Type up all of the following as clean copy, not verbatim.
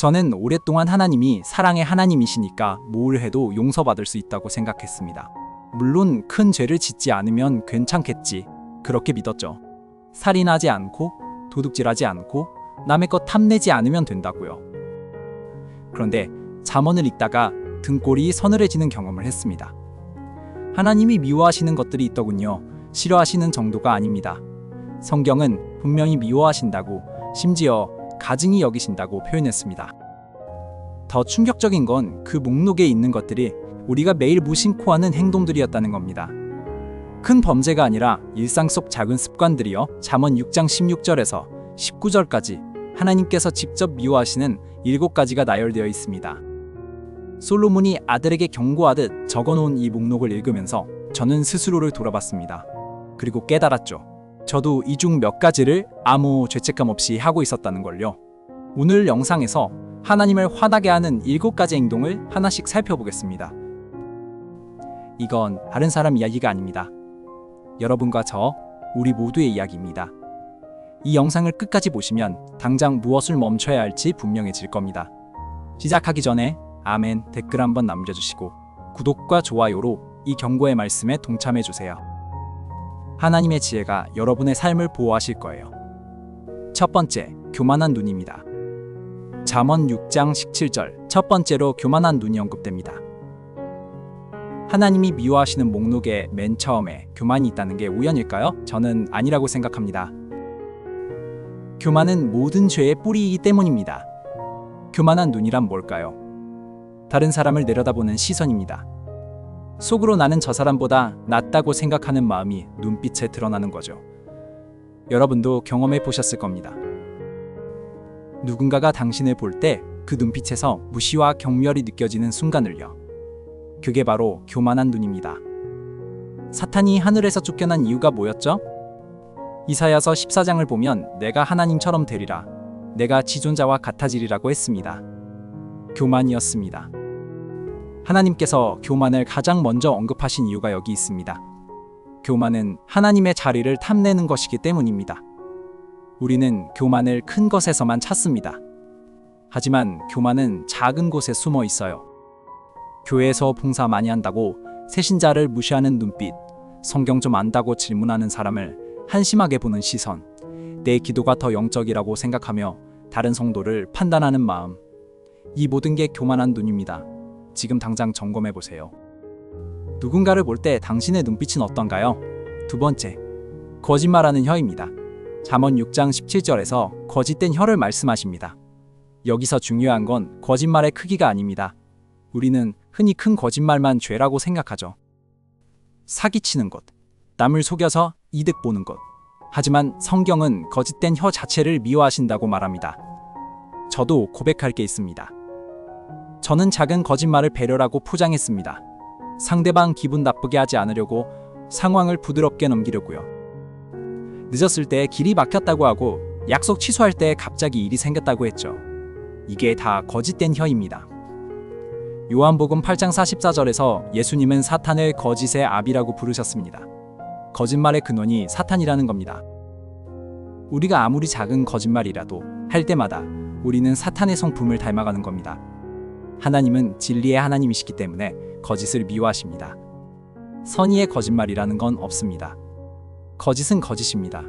저는 오랫동안 하나님이 사랑의 하나님이시니까 뭘 해도 용서받을 수 있다고 생각했습니다. 물론 큰 죄를 짓지 않으면 괜찮겠지, 그렇게 믿었죠. 살인하지 않고 도둑질하지 않고 남의 것 탐내지 않으면 된다고요. 그런데 잠언을 읽다가 등골이 서늘해지는 경험을 했습니다. 하나님이 미워하시는 것들이 있더군요. 싫어하시는 정도가 아닙니다. 성경은 분명히 미워하신다고, 심지어 가증히 여기신다고 표현했습니다. 더 충격적인 건 그 목록에 있는 것들이 우리가 매일 무심코 하는 행동들이었다는 겁니다. 큰 범죄가 아니라 일상 속 작은 습관들이요. 잠언 6장 16절에서 19절까지 하나님께서 직접 미워하시는 7가지가 나열되어 있습니다. 솔로몬이 아들에게 경고하듯 적어놓은 이 목록을 읽으면서 저는 스스로를 돌아봤습니다. 그리고 깨달았죠. 저도 이 중 몇 가지를 아무 죄책감 없이 하고 있었다는 걸요. 오늘 영상에서 하나님을 화나게 하는 7가지 행동을 하나씩 살펴보겠습니다. 이건 다른 사람 이야기가 아닙니다. 여러분과 저, 우리 모두의 이야기입니다. 이 영상을 끝까지 보시면 당장 무엇을 멈춰야 할지 분명해질 겁니다. 시작하기 전에 아멘 댓글 한번 남겨주시고 구독과 좋아요로 이 경고의 말씀에 동참해주세요. 하나님의 지혜가 여러분의 삶을 보호하실 거예요. 첫 번째, 교만한 눈입니다. 잠언 6장 17절, 첫 번째로 교만한 눈이 언급됩니다. 하나님이 미워하시는 목록에 맨 처음에 교만이 있다는 게 우연일까요? 저는 아니라고 생각합니다. 교만은 모든 죄의 뿌리이기 때문입니다. 교만한 눈이란 뭘까요? 다른 사람을 내려다보는 시선입니다. 속으로 나는 저 사람보다 낫다고 생각하는 마음이 눈빛에 드러나는 거죠. 여러분도 경험해 보셨을 겁니다. 누군가가 당신을 볼 때 그 눈빛에서 무시와 경멸이 느껴지는 순간을요. 그게 바로 교만한 눈입니다. 사탄이 하늘에서 쫓겨난 이유가 뭐였죠? 이사야서 14장을 보면 내가 하나님처럼 되리라, 내가 지존자와 같아지리라고 했습니다. 교만이었습니다. 하나님께서 교만을 가장 먼저 언급하신 이유가 여기 있습니다. 교만은 하나님의 자리를 탐내는 것이기 때문입니다. 우리는 교만을 큰 것에서만 찾습니다. 하지만 교만은 작은 곳에 숨어 있어요. 교회에서 봉사 많이 한다고 새신자를 무시하는 눈빛, 성경 좀 안다고 질문하는 사람을 한심하게 보는 시선, 내 기도가 더 영적이라고 생각하며 다른 성도를 판단하는 마음, 이 모든 게 교만한 눈입니다. 지금 당장 점검해 보세요. 누군가를 볼 때 당신의 눈빛은 어떤가요? 두 번째, 거짓말하는 혀입니다. 잠언 6장 17절에서 거짓된 혀를 말씀하십니다. 여기서 중요한 건 거짓말의 크기가 아닙니다. 우리는 흔히 큰 거짓말만 죄라고 생각하죠. 사기치는 것, 남을 속여서 이득 보는 것. 하지만 성경은 거짓된 혀 자체를 미워하신다고 말합니다. 저도 고백할 게 있습니다. 저는 작은 거짓말을 배려라고 포장했습니다. 상대방 기분 나쁘게 하지 않으려고, 상황을 부드럽게 넘기려고요. 늦었을 때 길이 막혔다고 하고 약속 취소할 때 갑자기 일이 생겼다고 했죠. 이게 다 거짓된 혀입니다. 요한복음 8장 44절에서 예수님은 사탄을 거짓의 아비라고 부르셨습니다. 거짓말의 근원이 사탄이라는 겁니다. 우리가 아무리 작은 거짓말이라도 할 때마다 우리는 사탄의 성품을 닮아가는 겁니다. 하나님은 진리의 하나님이시기 때문에 거짓을 미워하십니다. 선의의 거짓말이라는 건 없습니다. 거짓은 거짓입니다.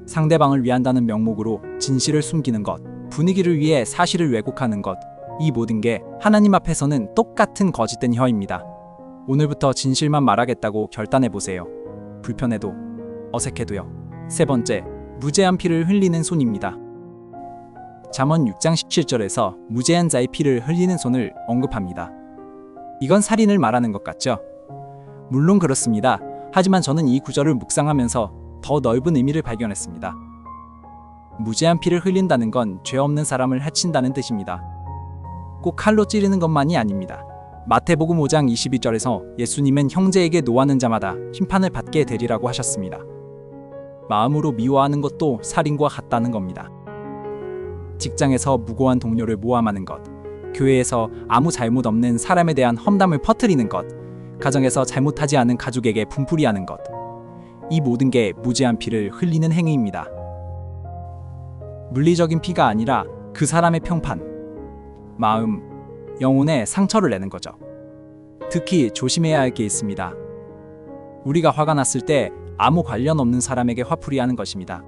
상대방을 위한다는 명목으로 진실을 숨기는 것, 분위기를 위해 사실을 왜곡하는 것, 이 모든 게 하나님 앞에서는 똑같은 거짓된 혀입니다. 오늘부터 진실만 말하겠다고 결단해 보세요. 불편해도, 어색해도요. 세 번째, 무죄한 피를 흘리는 손입니다. 잠언 6장 17절에서 무죄한 자의 피를 흘리는 손을 언급합니다. 이건 살인을 말하는 것 같죠? 물론 그렇습니다. 하지만 저는 이 구절을 묵상하면서 더 넓은 의미를 발견했습니다. 무죄한 피를 흘린다는 건 죄 없는 사람을 해친다는 뜻입니다. 꼭 칼로 찌르는 것만이 아닙니다. 마태복음 5장 22절에서 예수님은 형제에게 노하는 자마다 심판을 받게 되리라고 하셨습니다. 마음으로 미워하는 것도 살인과 같다는 겁니다. 직장에서 무고한 동료를 모함하는 것, 교회에서 아무 잘못 없는 사람에 대한 험담을 퍼뜨리는 것, 가정에서 잘못하지 않은 가족에게 분풀이하는 것, 이 모든 게 무죄한 피를 흘리는 행위입니다. 물리적인 피가 아니라 그 사람의 평판, 마음, 영혼에 상처를 내는 거죠. 특히 조심해야 할 게 있습니다. 우리가 화가 났을 때 아무 관련 없는 사람에게 화풀이하는 것입니다.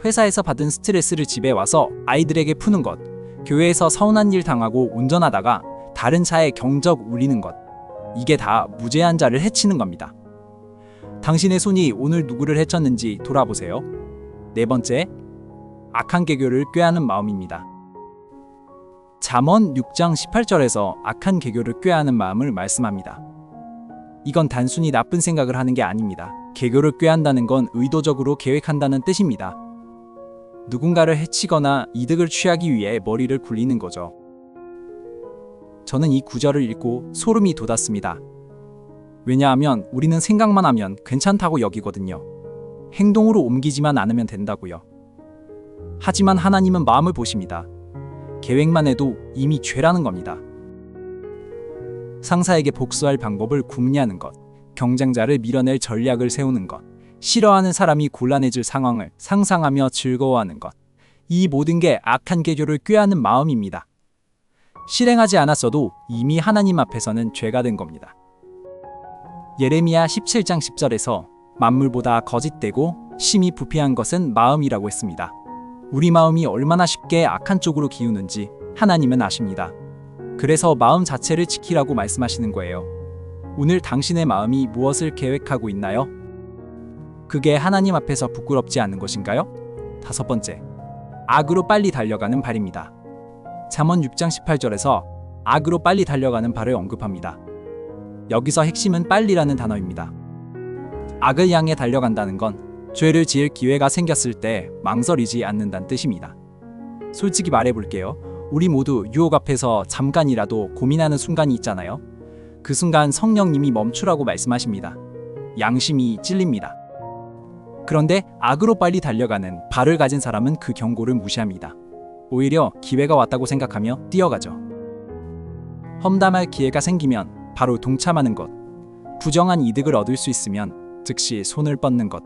회사에서 받은 스트레스를 집에 와서 아이들에게 푸는 것, 교회에서 서운한 일 당하고 운전하다가 다른 차에 경적 울리는 것, 이게 다 무죄한 자를 해치는 겁니다. 당신의 손이 오늘 누구를 해쳤는지 돌아보세요. 네 번째, 악한 계교를 꾀하는 마음입니다. 잠언 6장 18절에서 악한 계교를 꾀하는 마음을 말씀합니다. 이건 단순히 나쁜 생각을 하는 게 아닙니다. 계교를 꾀한다는 건 의도적으로 계획한다는 뜻입니다. 누군가를 해치거나 이득을 취하기 위해 머리를 굴리는 거죠. 저는 이 구절을 읽고 소름이 돋았습니다. 왜냐하면 우리는 생각만 하면 괜찮다고 여기거든요. 행동으로 옮기지만 않으면 된다고요. 하지만 하나님은 마음을 보십니다. 계획만 해도 이미 죄라는 겁니다. 상사에게 복수할 방법을 궁리하는 것, 경쟁자를 밀어낼 전략을 세우는 것, 싫어하는 사람이 곤란해질 상황을 상상하며 즐거워하는 것, 이 모든 게 악한 계교를 꾀하는 마음입니다. 실행하지 않았어도 이미 하나님 앞에서는 죄가 된 겁니다. 예레미야 17장 10절에서 만물보다 거짓되고 심히 부패한 것은 마음이라고 했습니다. 우리 마음이 얼마나 쉽게 악한 쪽으로 기우는지 하나님은 아십니다. 그래서 마음 자체를 지키라고 말씀하시는 거예요. 오늘 당신의 마음이 무엇을 계획하고 있나요? 그게 하나님 앞에서 부끄럽지 않은 것인가요? 다섯 번째, 악으로 빨리 달려가는 발입니다. 잠언 6장 18절에서 악으로 빨리 달려가는 발을 언급합니다. 여기서 핵심은 빨리라는 단어입니다. 악을 향해 달려간다는 건 죄를 지을 기회가 생겼을 때 망설이지 않는다는 뜻입니다. 솔직히 말해볼게요. 우리 모두 유혹 앞에서 잠깐이라도 고민하는 순간이 있잖아요. 그 순간 성령님이 멈추라고 말씀하십니다. 양심이 찔립니다. 그런데 악으로 빨리 달려가는 발을 가진 사람은 그 경고를 무시합니다. 오히려 기회가 왔다고 생각하며 뛰어가죠. 험담할 기회가 생기면 바로 동참하는 것, 부정한 이득을 얻을 수 있으면 즉시 손을 뻗는 것,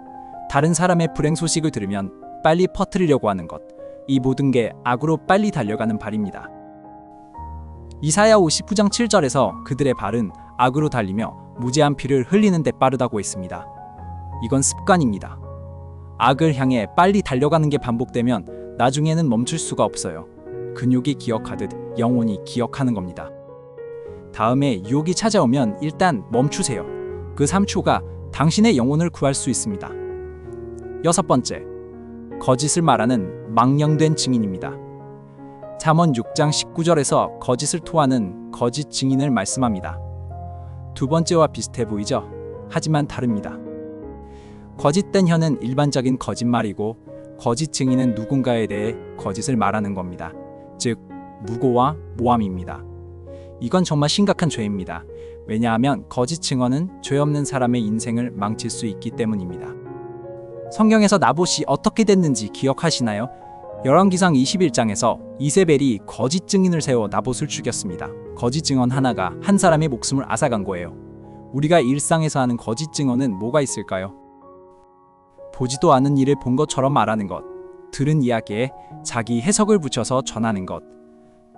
다른 사람의 불행 소식을 들으면 빨리 퍼뜨리려고 하는 것, 이 모든 게 악으로 빨리 달려가는 발입니다. 이사야 59장 7절에서 그들의 발은 악으로 달리며 무죄한 피를 흘리는 데 빠르다고 했습니다. 이건 습관입니다. 악을 향해 빨리 달려가는 게 반복되면 나중에는 멈출 수가 없어요. 근육이 기억하듯 영혼이 기억하는 겁니다. 다음에 유혹이 찾아오면 일단 멈추세요. 그 3초가 당신의 영혼을 구할 수 있습니다. 여섯 번째, 거짓을 말하는 망령된 증인입니다. 잠언 6장 19절에서 거짓을 토하는 거짓 증인을 말씀합니다. 두 번째와 비슷해 보이죠? 하지만 다릅니다. 거짓된 혀는 일반적인 거짓말이고 거짓 증인은 누군가에 대해 거짓을 말하는 겁니다. 즉, 무고와 모함입니다. 이건 정말 심각한 죄입니다. 왜냐하면 거짓 증언은 죄 없는 사람의 인생을 망칠 수 있기 때문입니다. 성경에서 나봇이 어떻게 됐는지 기억하시나요? 열왕기상 21장에서 이세벨이 거짓 증인을 세워 나봇을 죽였습니다. 거짓 증언 하나가 한 사람의 목숨을 앗아간 거예요. 우리가 일상에서 하는 거짓 증언은 뭐가 있을까요? 보지도 않은 일을 본 것처럼 말하는 것, 들은 이야기에 자기 해석을 붙여서 전하는 것,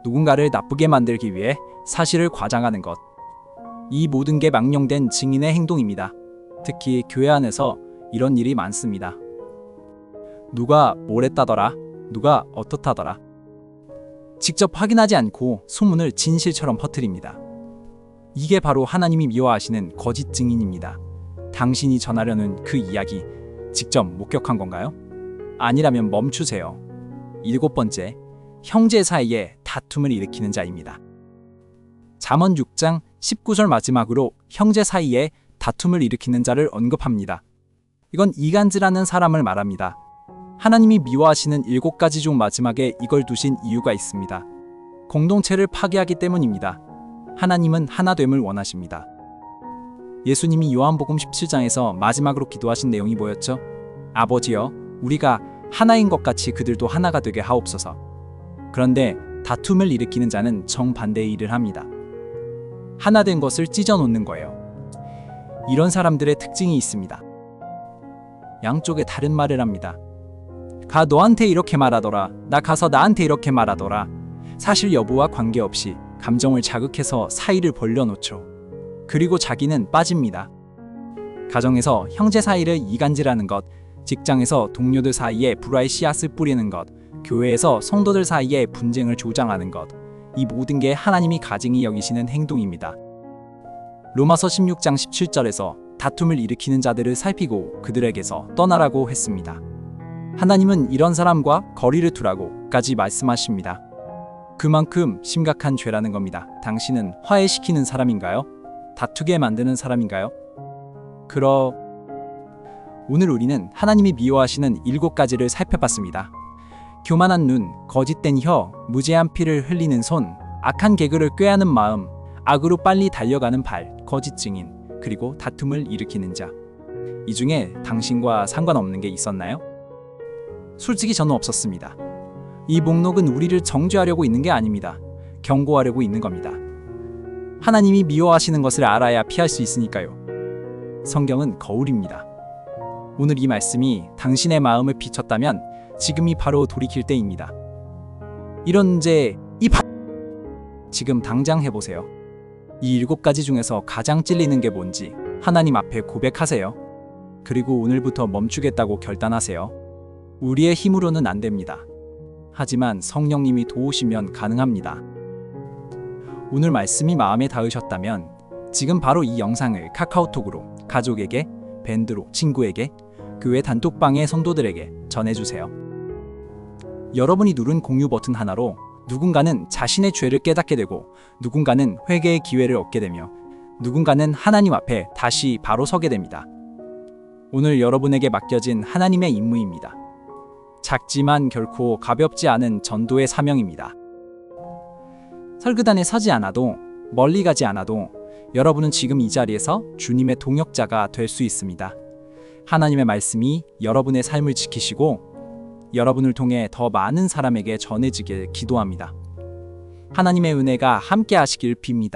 누군가를 나쁘게 만들기 위해 사실을 과장하는 것, 이 모든 게 망령된 증인의 행동입니다. 특히 교회 안에서 이런 일이 많습니다. 누가 뭘 했다더라, 누가 어떻다더라. 직접 확인하지 않고 소문을 진실처럼 퍼뜨립니다. 이게 바로 하나님이 미워하시는 거짓 증인입니다. 당신이 전하려는 그 이야기 직접 목격한 건가요? 아니라면 멈추세요. 일곱 번째, 형제 사이에 다툼을 일으키는 자입니다. 잠언 6장 19절 마지막으로 형제 사이에 다툼을 일으키는 자를 언급합니다. 이건 이간질하는 사람을 말합니다. 하나님이 미워하시는 7가지 중 마지막에 이걸 두신 이유가 있습니다. 공동체를 파괴하기 때문입니다. 하나님은 하나됨을 원하십니다. 예수님이 요한복음 17장에서 마지막으로 기도하신 내용이 뭐였죠? 아버지여, 우리가 하나인 것 같이 그들도 하나가 되게 하옵소서. 그런데 다툼을 일으키는 자는 정반대의 일을 합니다. 하나 된 것을 찢어놓는 거예요. 이런 사람들의 특징이 있습니다. 양쪽에 다른 말을 합니다. 가 너한테 이렇게 말하더라. 나 가서 나한테 이렇게 말하더라. 사실 여부와 관계없이 감정을 자극해서 사이를 벌려놓죠. 그리고 자기는 빠집니다. 가정에서 형제 사이를 이간질하는 것, 직장에서 동료들 사이에 불화의 씨앗을 뿌리는 것, 교회에서 성도들 사이에 분쟁을 조장하는 것, 이 모든 게 하나님이 가증히 여기시는 행동입니다. 로마서 16장 17절에서 다툼을 일으키는 자들을 살피고 그들에게서 떠나라고 했습니다. 하나님은 이런 사람과 거리를 두라고까지 말씀하십니다. 그만큼 심각한 죄라는 겁니다. 당신은 화해시키는 사람인가요? 다투게 만드는 사람인가요? 오늘 우리는 하나님이 미워하시는 7가지를 살펴봤습니다. 교만한 눈, 거짓된 혀, 무죄한 피를 흘리는 손, 악한 개그를 꾀하는 마음, 악으로 빨리 달려가는 발, 거짓 증인, 그리고 다툼을 일으키는 자. 이 중에 당신과 상관없는 게 있었나요? 솔직히 저는 없었습니다. 이 목록은 우리를 정죄하려고 있는 게 아닙니다. 경고하려고 있는 겁니다. 하나님이 미워하시는 것을 알아야 피할 수 있으니까요. 성경은 거울입니다. 오늘 이 말씀이 당신의 마음을 비췄다면 지금이 바로 돌이킬 때입니다. 이런 죄, 지금 당장 해보세요. 이 7가지 중에서 가장 찔리는 게 뭔지 하나님 앞에 고백하세요. 그리고 오늘부터 멈추겠다고 결단하세요. 우리의 힘으로는 안 됩니다. 하지만 성령님이 도우시면 가능합니다. 오늘 말씀이 마음에 닿으셨다면 지금 바로 이 영상을 카카오톡으로 가족에게, 밴드로 친구에게, 교회 단톡방의 성도들에게 전해주세요. 여러분이 누른 공유 버튼 하나로 누군가는 자신의 죄를 깨닫게 되고, 누군가는 회개의 기회를 얻게 되며, 누군가는 하나님 앞에 다시 바로 서게 됩니다. 오늘 여러분에게 맡겨진 하나님의 임무입니다. 작지만 결코 가볍지 않은 전도의 사명입니다. 설교단에 서지 않아도, 멀리 가지 않아도 여러분은 지금 이 자리에서 주님의 동역자가 될 수 있습니다. 하나님의 말씀이 여러분의 삶을 지키시고 여러분을 통해 더 많은 사람에게 전해지길 기도합니다. 하나님의 은혜가 함께 하시길 빕니다.